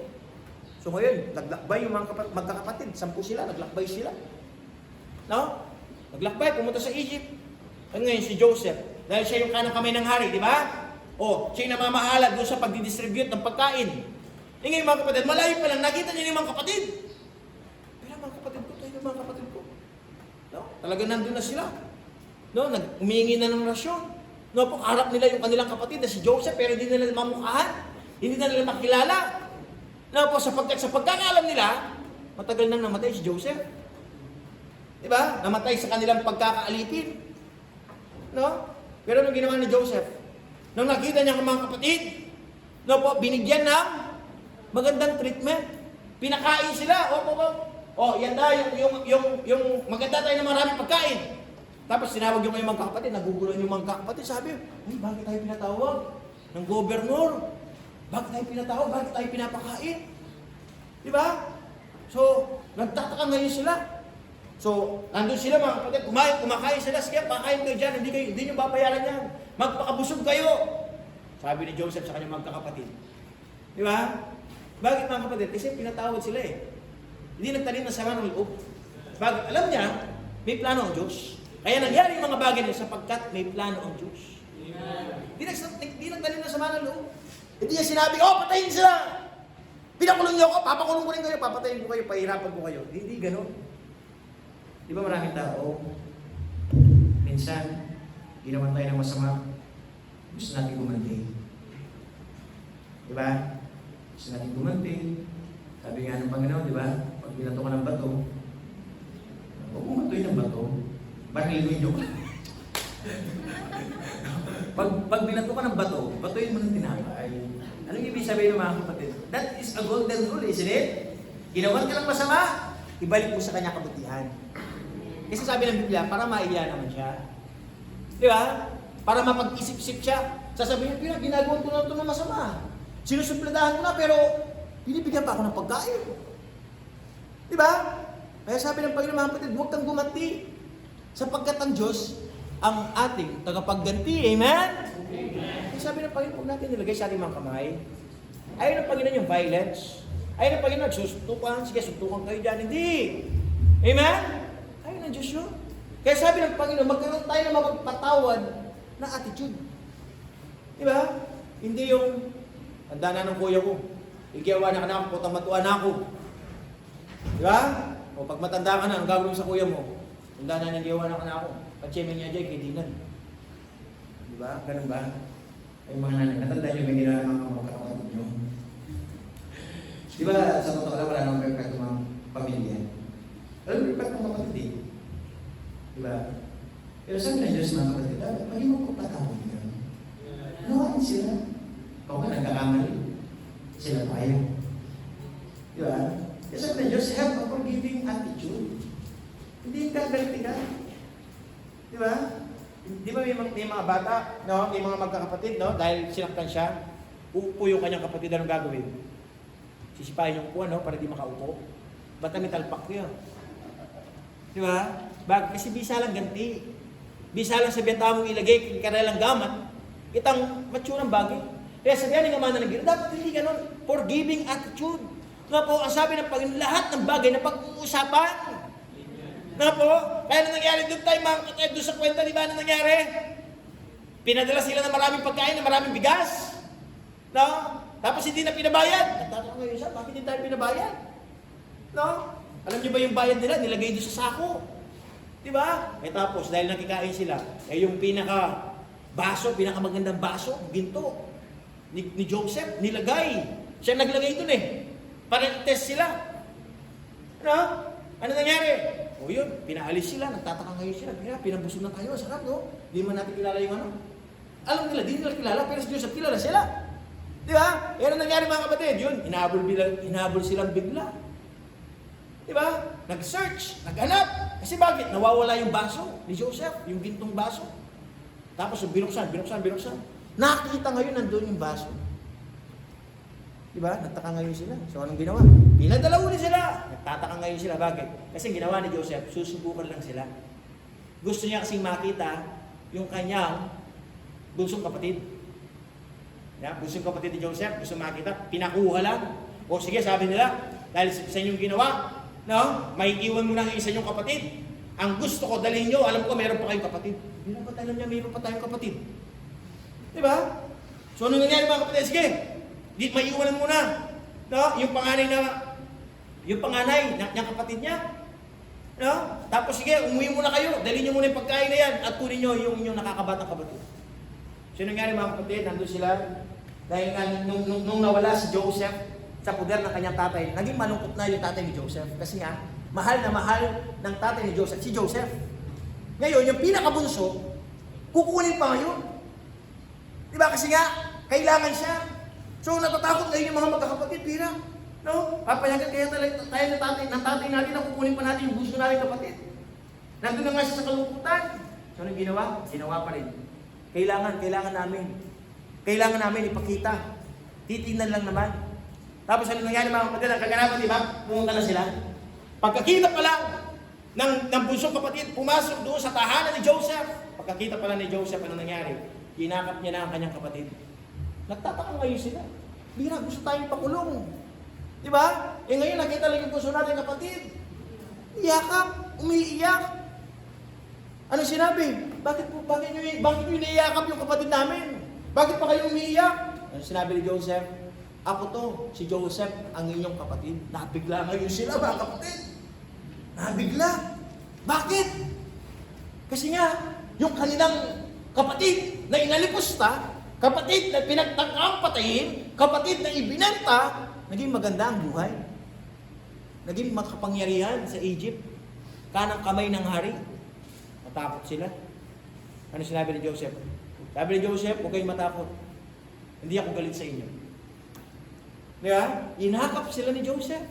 So ngayon, naglakbay yung mga magkakapatid. 10 sila, naglakbay sila. Naglakbay, pumunta sa Egypt. Ngayon si Joseph, dahil siya yung kanang kamay ng hari, di ba? Siya yung namamahala doon sa pagdidistribute ng pagkain. Ngayon mga kapatid, malayo pa lang, nakita niya yung mga kapatid. Pero mga kapatid ko, tayo mga kapatid ko. Talaga nandun na sila. Umihingi na ng rasyon. Harap nila yung kanilang kapatid na si Joseph, pero hindi nila mamukhaan. Hindi na nila makilala. Sa pagkakaalam nila, matagal nang namatay si Joseph. Diba? Namatay sa kanilang pagkakaalipin. Pero anong ginawa ni Joseph? Nung nakita niya ang mga kapatid, binigyan ng magandang treatment. Pinakain sila. Yan na, yung maganda tayo ng maraming pagkain. Tapos sinawag yung mga kapatid, nagugulan yung mga kapatid. Sabi, bakit tayo pinatawag ng gobernur? Bakit tayo pinatawag? Bakit tayo pinapakain? Diba? So, nagtataka ngayon sila. So, nandun sila mga kapatid, kumakain sila, sige, pakain kayo dyan, hindi nyo babayaran yan. Magpakabusog kayo. Sabi ni Joseph sa kanyang magkakapatid. Di ba? Bakit mga kapatid? Kasi pinatawad sila eh. Hindi nagtanim ng sama ng loob. Alam niya, may plano ang Diyos. Kaya nangyari yung mga bagay niya sapagkat may plano ang Diyos. Hindi nagtanim ng sama ng loob. Hindi niya sinabi, patayin sila! Pinakulong niyo ako, papakulong ko rin kayo, papatayin ko kayo, pahirapan ko kayo. Hindi gano'n. Di ba maraming tao, minsan, ginawan tayo ng masama, gusto natin gumanti. Di ba? Gusto natin gumanti. Sabi nga ng Panginoon, di ba? Pag binato ka ng bato, huwag mong batoy ng bato, baril mo yung joke. Pag binato ka ng bato, batoyin mo ng tinapay. Anong ibig sabihin ng mga kapatid? That is a golden rule, isn't it? Ginawan ka ng masama, ibalik mo sa kanya kabutihan. Kasi sabi ng Biblia, para maiya naman siya. Di ba? Para mapag-isip-isip siya. Sasabihin, ginagawa ko na ito ng masama. Sinusupladahan ko na, pero binibigyan pa ako ng pagkain. Di ba? Kaya sabi ng Panginoon, mga kapatid, huwag kang gumanti. Sapagkat ang Diyos ang ating tagapagganti. Amen? Kaya sabi ng Panginoon, huwag natin nilagay sa ating mga kamay. Ayaw ng Panginoon yung violence. Ayaw ng Panginoon, sustukan. Sige, suntukan kayo dyan. Hindi. Amen? Ayaw ng Diyos yun. Kaya sabi ng Panginoon, magkaroon tayo ng mapagpatawad na attitude. Diba? Hindi yung, tanda na ng kuya ko. Igiyawa na ka na ako, putang matuan na ako. Diba? O pag matanda ka na, ang gagawin sa kuya mo, tanda na nagiyawa na ka na ako. Pag-chemin niya dyan, kaidinan. Diba? Ganun ba? Ay mga nanay, natanda niyo, may ginawa ng mga kapatid niyo. Diba, sa totoo lang, wala nang perfect mga pamilya. Alam mo, perfect mga kapatid eh. Diba? Pero sabi na Diyos mga kapatid, pagin mo kung patawad ka. Nawain sila. Kung ka nagkakamali, sila tayo. Diba? Kaya sabi na Diyos, have a forgiving attitude. Hindi ka galiti ka. Diba? Di ba may mga bata, no? May mga magkakapatid, no? Dahil sinaktan siya, uupo yung kanyang kapatid, anong gagawin? Sisipahin yung kuwan, no? Para di makaupo. Ba't na may talpak yun? Di ba? Kasi bisa lang ganti. Bisa lang sabihan tao mong ilagay, karalang gamat, itang matsurang bagay. Kaya sabihan ng amana ng Ginoo, dapat hindi ganun. Forgiving attitude. Nga po, ang sabi ng Panginoon, lahat ng bagay na pag-uusapan. Nga po, kaya na nangyari doon tayo, mga doon sa kwenta, di ba na nangyari? Pinadala sila ng maraming pagkain, ng maraming bigas. No? Tapos hindi na pinabayad. Nagtataka ngayon siya, bakit hindi tayo pinabayad? No? Alam niyo ba yung bayad nila? Nilagay doon sa sako. Di ba? Eh tapos, dahil nakikain sila, yung pinakamagandang baso, ginto, ni Joseph, nilagay. Siya naglagay doon para test sila. Ano? Ano nangyari? O yun, pinaalis sila, nagtataka ngayon sila. Pinabusog na tayo, sarap, no? Di man natin kilala yung ano. Alam nila, di nila kilala, pero si Joseph kilala sila. Di ba? Yan ang nangyari mga kapatid. Yun, inahabol silang bigla. Di ba? Nag-search, naghanap. Kasi bakit? Nawawala yung baso ni Joseph, yung gintong baso. Tapos binuksan. Nakita ngayon nandun yung baso. Di ba? Nagtaka ngayon sila. So anong ginawa? Pinadala ulit sila. Nagtataka ngayon sila. Bakit? Kasi ginawa ni Joseph, susubukan lang sila. Gusto niya kasing makita yung kanyang bunsong kapatid. Bunsong kapatid ni Joseph, gusto makita, pinakuha lang. O sige, sabi nila, dahil sa inyong ginawa, no? May iwan mo na ang isa niyong kapatid. Ang gusto ko, dalhin niyo, alam ko meron pa kayong kapatid. Hindi na ba alam niya, mayroon pa tayong kapatid? Di ba? So anong nangyari mga kapatid? Sige, may iwanan muna. No? Yung panganay ng kapatid niya. No? Tapos sige, umuwi muna kayo. Dalhin niyo muna yung pagkain na yan at kunin niyo yung inyong nakakabatang kapatid. So nangyari mga kapatid, nandun sila. Dahil nung nawala si Joseph sa poder ng kanyang tatay, naging malungkot na yung tatay ni Joseph. Kasi nga, mahal na mahal ng tatay ni Joseph, si Joseph. Ngayon, yung pinakabunso, kukunin pa ngayon. Diba? Kasi nga, kailangan siya. So, natatakot ngayon yung mga magkakapatid, pira. No? Papayagan kaya tayo ng tatay natin na kukunin pa natin yung bunso natin kapatid. Nandun na nga siya sa kalungkutan. So, anong ginawa? Ginawa pa rin. Kailangan namin ipakita. Titingnan lang naman. Tapos ano nangyari mga kapatid, ang kaganapan, di ba? Pumunta na sila. Pagkakita pa lang ng bunsong kapatid, pumasok doon sa tahanan ni Joseph. Pagkakita pa lang ni Joseph, ano nangyari? Kinakap niya na ang kanyang kapatid. Nagtataka ngayon sila. Bira, gusto tayong pakulong. Di ba? Eh ngayon nakita lang yung bunso natin kapatid. Iyakap, umiiyak. Ano sinabi? Bakit nyo iniiyakap yung kapatid namin? Bakit pa kayo umiiyak? Ano sinabi ni Joseph? Ako to, si Joseph, ang inyong kapatid. Nabigla ngayon sila, mga kapatid. Nabigla. Bakit? Kasi nga, yung kanilang kapatid na inalipusta, kapatid na pinagtangkang patayin, kapatid na ibinenta, naging maganda ang buhay. Naging makapangyarihan sa Egypt. Kanang kamay ng hari. Matakot sila. Ano sinabi ni Joseph? Sabi ni Joseph, huwag kayong matakot. Hindi ako galit sa inyo. Diba? Inakap sila ni Joseph.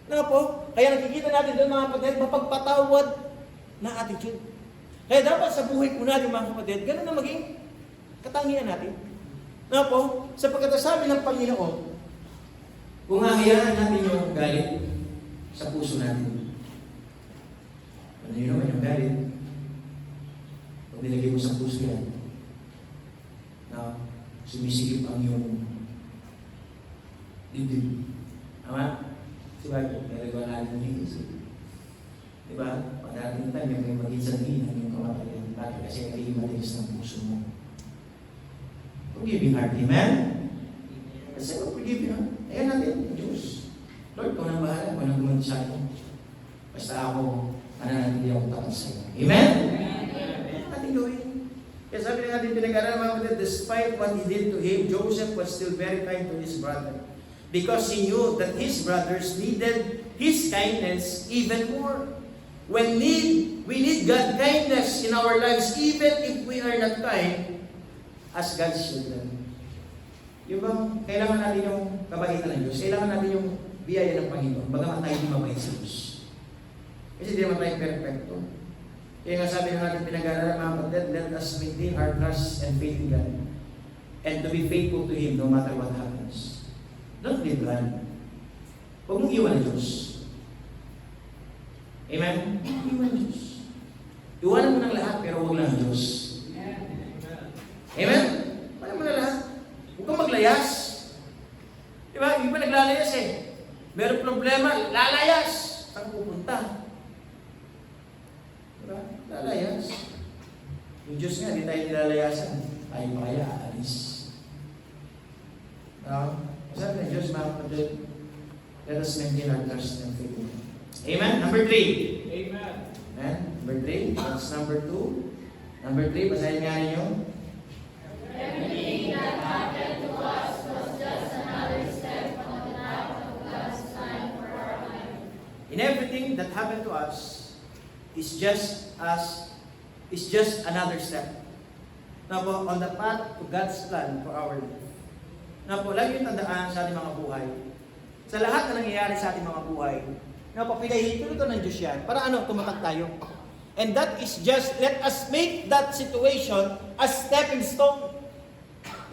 Ano po? Kaya nakikita natin doon mga kapatid, mapagpatawad na attitude. Kaya dapat sa buhay po natin mga kapatid, ganun na maging katangian natin. Ano po? Sa pagkatasabi ng Panginoon, kung hahayaan natin yung galit sa puso natin, Ano yun naman yung galit? Pag nilagay mo sa puso yan, na sumisikip ang iyong dibdib. Tama? Siya, nilagawa natin yung isip. Diba? Pagdating tayo, may maging sanhin ang iyong kamatayan. Bakit? Kasi nagiging matigas ng puso mo. Forgiving heart. Amen? Kasi forgiving heart. Ayan natin, Diyos. Lord, kung nang bahala, kung nang gumanti sa akin. Basta ako, mananatili ako tapat sa iyo. Amen? Amen. Ating gawin. Kaya sabi na natin pinag-aralan mga kapatid, despite what he did to him, Joseph was still very kind to his brother. Because he knew that his brothers needed his kindness even more. We need God's kindness in our lives even if we are not kind as God's children. Yung bang kailangan natin yung kabaitan ng Diyos, kailangan natin yung biyaya ng Panginoon, bagamat tayo hindi mabait sa Diyos. Kasi hindi naman tayo perfecto. Kaya nga sabi na natin pinag-aralan mga kapatid, let us maintain our trust and faith in God and to be faithful to Him no matter what happens. Don't be blind. Huwag mong iwan ang Diyos. Amen? Huwag mong iwan ang Diyos. Iwanan mo ng lahat pero huwag lang ang Diyos. Amen? Iwanan mo na lahat. Huwag kang maglayas. Diba? Hindi pa naglalayas eh. Meron problema, lalayas. Saan pupunta? Diba? Lalayas. Yung Diyos nga, di tayo nilalayasan. Tayo pa kaya aalis. Sabi ng Diyos, mga kapatid, let us maintain our trust and faith in Him. Amen? Number 3. Amen. Amen? Number 3. That's number 2. Number 3, basahin nga ninyo. Everything that happened to us was just another step on the path of God's plan for our life. In everything that happened to us is just another step. Now po, on the path to God's plan for our life. Now po, lagi yung tandaan sa ating mga buhay. Sa lahat na nangyayari sa ating mga buhay, now po, pinahihintulot ng Diyos yan para ano, tumatak tayo. And that is just, let us make that situation a stepping stone.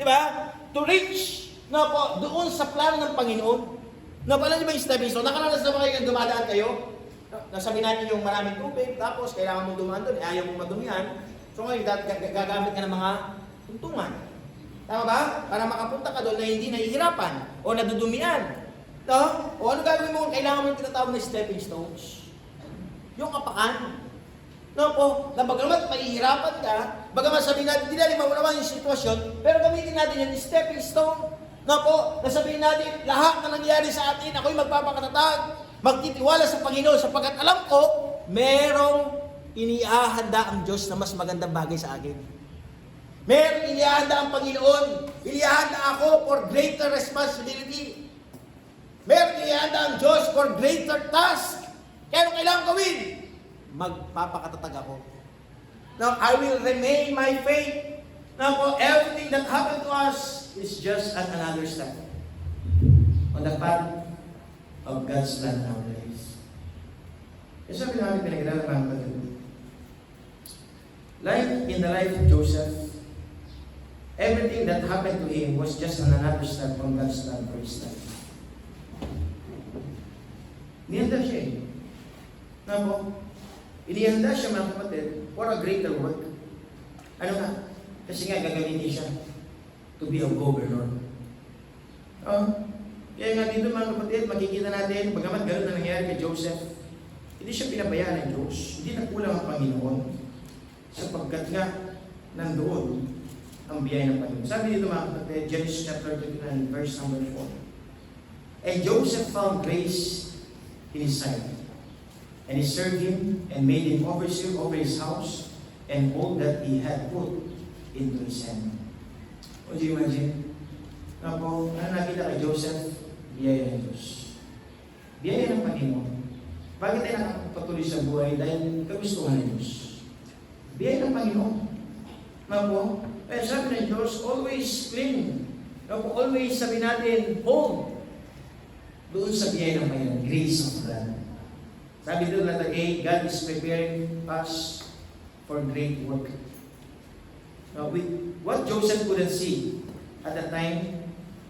Diba? To reach, now po, doon sa plano ng Panginoon. Now, alam niyo ba yung stepping stone? Nakaranas na ba kayo dumadaan kayo? Nasabi natin yung maraming tubig, tapos kailangan mong dumaan doon, ayaw mong madumihan. So ngayon, gagamit ka ng mga tuntungan. Tama ba? Para makapunta ka doon na hindi nahihirapan o nadudumian. No? O ano gagawin mo kung kailangan mo yung tinatawag na stepping stones? Yung apakan. No po, na bagamat mahihirapan ka, bagamat sabihin natin, hindi natin maunawan yung sitwasyon, pero gamitin natin yung stepping stone. No po, nasabihin natin, lahat na nangyari sa atin, ako'y magpapakatatag, magtitiwala sa Panginoon, sapagkat alam ko, merong iniahanda ang Diyos na mas magandang bagay sa akin. Meron iniahanda ang Panginoon. Iniahanda ako for greater responsibility. Meron iniahanda ang Diyos for greater task. Kaya ano kailangan gawin? Magpapakatatag ako. Now, I will remain my faith. Now, everything that happened to us is just another step on the path of God's plan in our lives. Kasi sabi namin pinag-aralan mga kapatid. Like in the life of Joseph, everything that happened to him was just another step on God's plan for his life. Inihanda siya eh. Inihanda siya mga kapatid for a greater work. Ano nga? Kasi nga gagamitin siya to be a governor. Kaya nga dito mga kapatid, makikita natin, bagamat gano'n na nangyari kay Joseph, hindi siya pinabayaan ng Diyos. Hindi nagkulang ang Panginoon sapagkat nga nandoon ang biyaya ng Panginoon. Sabi dito mga kapatid, Genesis chapter 29, verse number 4. And Joseph found grace in his sight. And he served him and made him overseer over his house and all that he had put into his hand. Would you imagine? Ano nakita kay Joseph? Biyaya ng Diyos. Biyaya ng Panginoon. Bakit tayo nakapatuloy sa buhay? Dahil kagustuhan ng Diyos. Biyaya ng Panginoon. Kaya sabi ng Diyos, always cling. Always sabi natin, hold. Doon sa biyaya ng Panginoon, grace of God. Sabi doon letter A, God is preparing us for great work. Now, what Joseph couldn't see at that time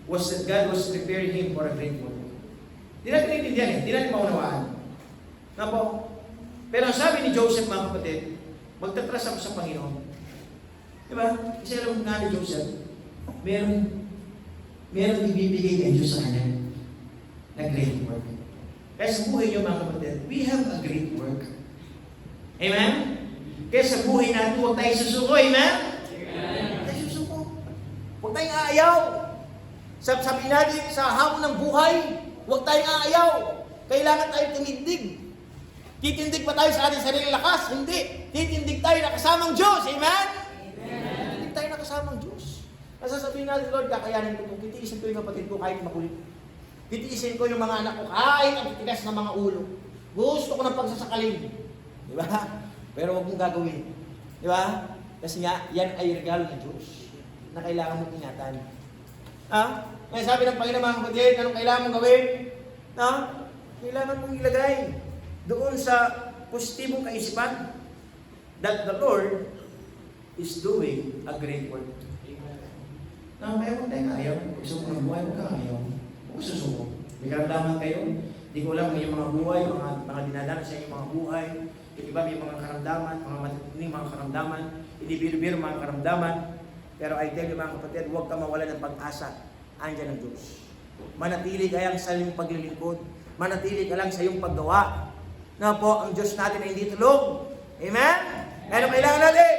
was that God was preparing him for a great work. Hindi natin naintindihan eh, hindi natin maunawaan. Pero ang sabi ni Joseph, mga kapatid, magtatras ako sa Panginoon. Diba? Kasi alam mo nga ni Joseph, meron ibibigay ng Diyos sa kanya na great work. Kaya sa buhay niyo, mga kapatid, we have a great work. Amen? Kaya sa buhay natin, huwag tayo susuko. Amen? Huwag tayo susuko. Huwag tayong aayaw. Sabi natin sa hamon ng buhay, huwag tayong aayaw. Kailangan tayo tumindig. Titindig pa tayo sa ating sariling lakas? Hindi. Titindig tayo na kasamang Diyos. Amen? Titindig tayo na kasamang Diyos. Nasasabihin natin, Lord, kakayanin ko ito. Titiisin ko yung kapatid ko kahit makulit. Titiisin ko yung mga anak ko kahit ang titigas ng mga ulo. Gusto ko ng pagsasakalin. Di ba? Pero huwag mong gagawin. Di ba? Kasi nga, yan ay regalo ng Diyos na kailangan mong ingatan. Ha? Kaya sabi ng Panginoon, mga kapatid, anong kailangan mong gawin? Ha? Kailangan mong ilagay doon sa positibong kaisipan that the Lord is doing a great work. Na kaya kung tayo ayaw, gusto ko ng buhay, huwag kang ayaw. Huwag susuko. May karamdaman kayo. Hindi ko alam, may mga buhay, mga dinadala sa inyong mga buhay. Yung iba may mga karamdaman, mga matitining mga karamdaman. Hindi biro-biro mga karamdaman. Pero I tell you mga kapatid, huwag ka mawala ng pag-asa. Andiyan ang Diyos. Manatili ka lang sa iyong paglilingkod. Manatili ka lang sa iyong paggawa. Na po, ang Diyos natin ay hindi tulog. Amen? Ano kailangan natin?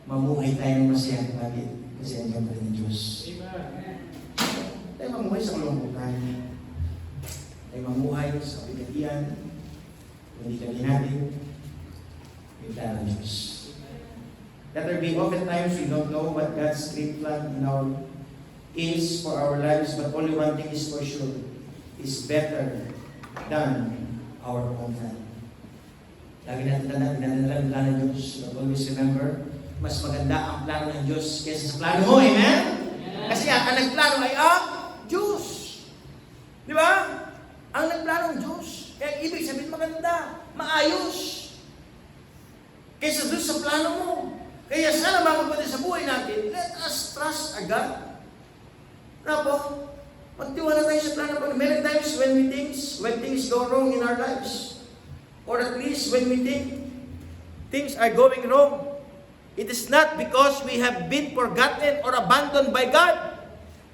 Mamuhay tayo ng masaya. Bakit? Kasi andiyan pa rin ang Diyos. Amen. Tayo mamuhay sa kalungkutan. Tayo mamuhay sa kapigatian. Hindi kami natin. Bigla ng Diyos. That there be oftentimes we don't know what God's great plan in our is for our lives, but only one thing is for sure, is better than our own plan. Lagi natin tandaan ang plano ng Diyos. But always remember, mas maganda ang plano ng Diyos kaysa sa plano mo, amen? Kasi ang nagplano ay ang Diyos. Di ba? Ang nagplano ng Diyos. Kaya ibig sabihin maganda, maayos. Kaysa doon sa plano mo. Kaya sana mga kapatid sa buhay natin, let us trust our God. Na po, magtiwala tayo sa plano po. Many times when things go wrong in our lives, or at least when we think things are going wrong, it is not because we have been forgotten or abandoned by God.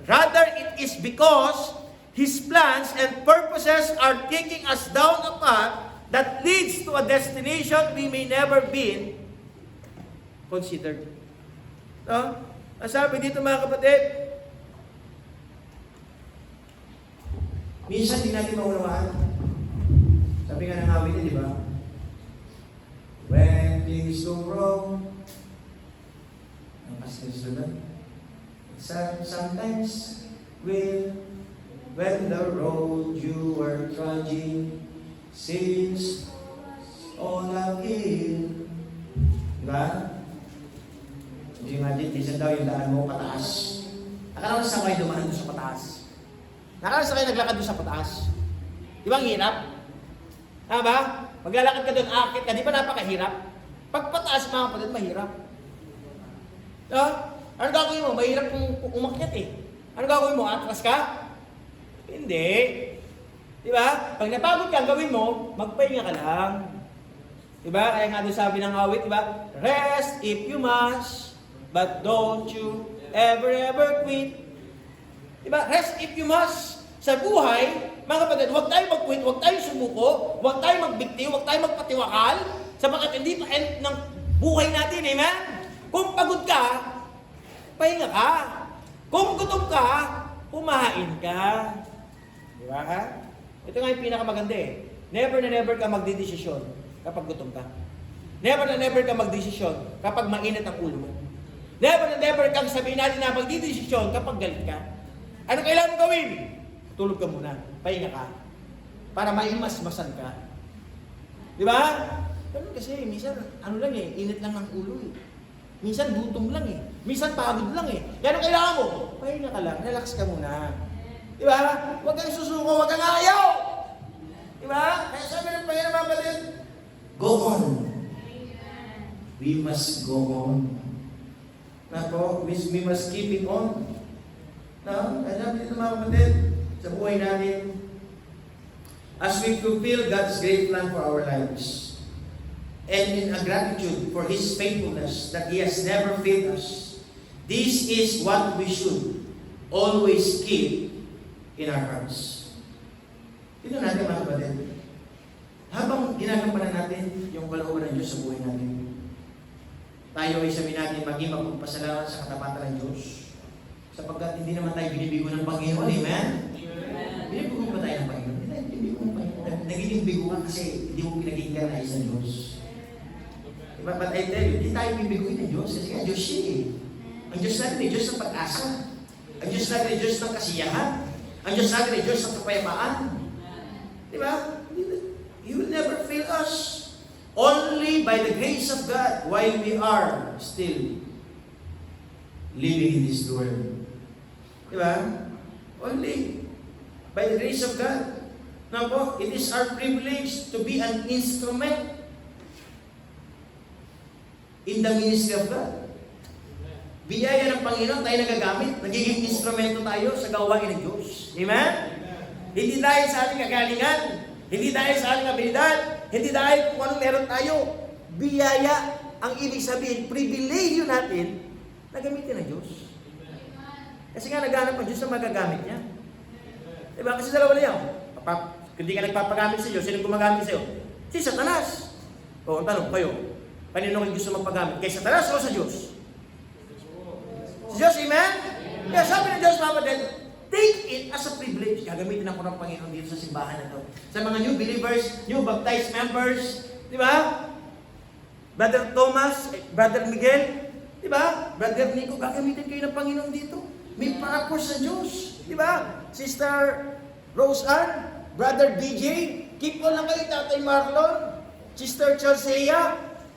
Rather, it is because His plans and purposes are taking us down a path that leads to a destination we may never been considered. No? Ang sabi dito mga kapatid, minsan di natin maunawaan. Sabi nga ng awit, di ba? When things go wrong, ang pastis doon, sometimes when the road you are trudging seems all uphill. Diba? Imagine, minsan daw yung daan mo pataas. Nakala sa kayo dumaan doon sa pataas. Nakala sa kayo naglakad doon sa pataas. Di ba ang hirap? Tama ba? Maglalakad ka doon, akit ka, di ba napakahirap? Pag pataas mga kapatid, mahirap. Ano gagawin mo? Mahirap kung umakyat eh. Ano gagawin mo? Atras ka? Hindi. Di ba? Pag napagod ka, ang gawin mo, magpahinga ka lang. Di ba? Kaya nga doon sabi ng awit, di ba? Rest if you must, but don't you ever quit. Diba? Rest if you must. Sa buhay, mga kapatid, huwag tayo mag-quit, huwag tayo sumuko, huwag tayo magbigti, huwag tayo magpatiwakal, sapagkat hindi pa end ng buhay natin, amen? Kung pagod ka, pahinga ka. Kung gutom ka, kumain ka. Diba ha? Ito nga yung pinakamaganda eh. Never na never ka magdidesisyon kapag gutom ka. Never na never ka magdesisyon kapag mainit ang ulo mo. Never na never kang sabihin natin na magdidesisyon kapag galit ka. Ano kailangan mo gawin? Tulog ka muna. Pahinga ka. Para maimas-masan ka. Di ba? Ganun kasi, minsan, lang eh, init lang ng ulo eh. Minsan, gutom lang eh. Minsan, pagod lang eh. Ganun kailangan mo? Pahinga ka lang. Relax ka muna. Di ba? Huwag kang susuko, huwag kang ayaw. Di ba? Kaya sabi ng Panginoon mga kapatid, go on. We must go on. We must keep it on. No? Kaya sabi dito mga kapatid, sa buhay natin, as we fulfill God's great plan for our lives, and in a gratitude for His faithfulness that He has never failed us. This is what we should always keep in our hearts. Tignan natin mga kapatid. Habang ginagampanan natin yung kalooban ng Diyos sa buhay natin, tayo ay sabihin natin maging mapagpasalamat sa katapatan ng Diyos. Sapagkat hindi naman tayo binibigo ng Panginoon. Amen? Binibigo ba tayo ng Panginoon? Hindi tayo binibigo ng Panginoon. Nagiging bigo ka kasi hindi mo pinagiging nais ng Diyos. Diba? But I tell you, hindi tayo bibiguin ng Diyos kasi nga Diyos siya eh. Ang Diyos natin ay Diyos ng pag-asa. Ang Diyos natin ay Diyos ng kasiyahan. Ang Diyos natin ay Diyos ng kapayapaan. Diba? He will never fail us. Only by the grace of God while we are still living in this world. Diba? Only by the grace of God. Now po, it is our privilege to be an instrument in the ministry of God. Biyaya ng Panginoon tayo nagagamit. Nagiging instrumento tayo sa gawain ng Diyos. Amen? Hindi dahil sa ating kagalingan. Hindi dahil sa ating abilidad. Hindi dahil kung anong meron tayo. Biyaya ang ibig sabihin, pribilehiyo natin na gamitin ng Diyos. Kasi nga naghanap ang Diyos na magagamit niya. Diba? Kasi dalawa na yan. Hindi ka nagpapagamit sa Diyos, sino gumagamit sa iyo? Si Satanas. O, ang tanong kayo, kanino kayo gusto magpagamit? Kay Satanas o sa Diyos? Sa Diyos, amen? Kaya sabi ng Diyos, Papa, take it as a privilege. Gagamitin ako ng Panginoon dito sa simbahan na ito. Sa mga new believers, new baptized members, di ba? Brother Thomas, Brother Miguel, di ba? Brother Nico, gagamitin kayo ng Panginoon dito. May purpose sa Diyos, di ba? Sister Rose Ann, Brother DJ, keep on lang kayo, Tatay Marlon, Sister Chelsea,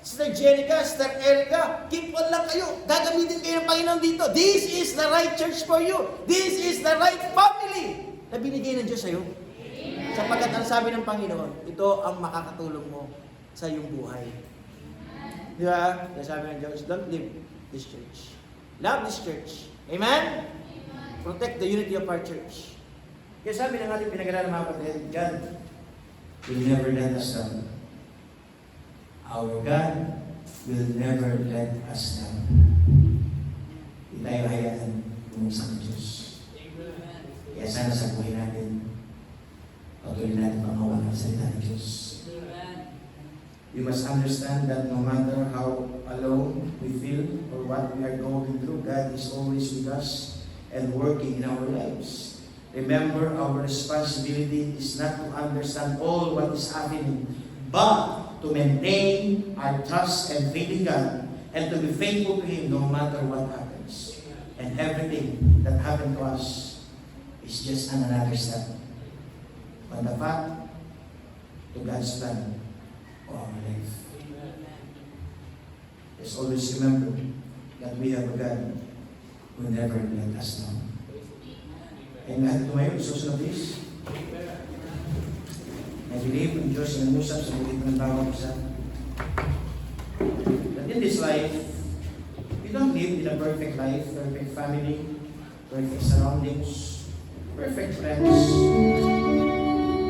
Sister Jenica, Sister Erica, keep on lang kayo. Gagamitin kayo ng Panginoon dito. This is the right church for you. This is the right family na binigay ng Diyos sa iyo. Sapagkat ang sabi ng Panginoon, ito ang makakatulong mo sa iyong buhay. Di ba? Kaya sabi ng Diyos, don't leave this church. Love this church. Amen? Protect the unity of our church. Kaya sabi ng ating pinag-aralan mga kapatid, God will never let us down. Our God will never let us down. Hindi tayo hayaan ng isang Diyos. Kaya sana sa buhay natin, patuloy natin pangawalan ang salita ng Diyos. You must understand that no matter how alone we feel or what we are going through, God is always with us and working in our lives. Remember, our responsibility is not to understand all what is happening, but to maintain our trust and faith in God and to be faithful to Him no matter what happens. And everything that happened to us is just another step on the path to God's plan for our life. Just always remember that we have a God who never let us down. And lahat tumayo, susunod is I believe in Diyos na musap sa bukit ng bawat isa. But in this life, we don't live in a perfect life, perfect family, perfect surroundings, perfect friends,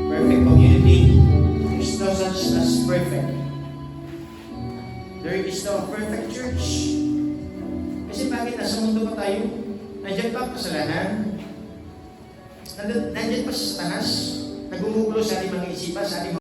perfect community. There's no such as perfect. There is no perfect church. Kasi bakit nasa mundo pa tayo? Nandiyan pa ang kasalanan. Nandiyan pa si Satanas. Nagumugulo sa ating mga isipan, sa ating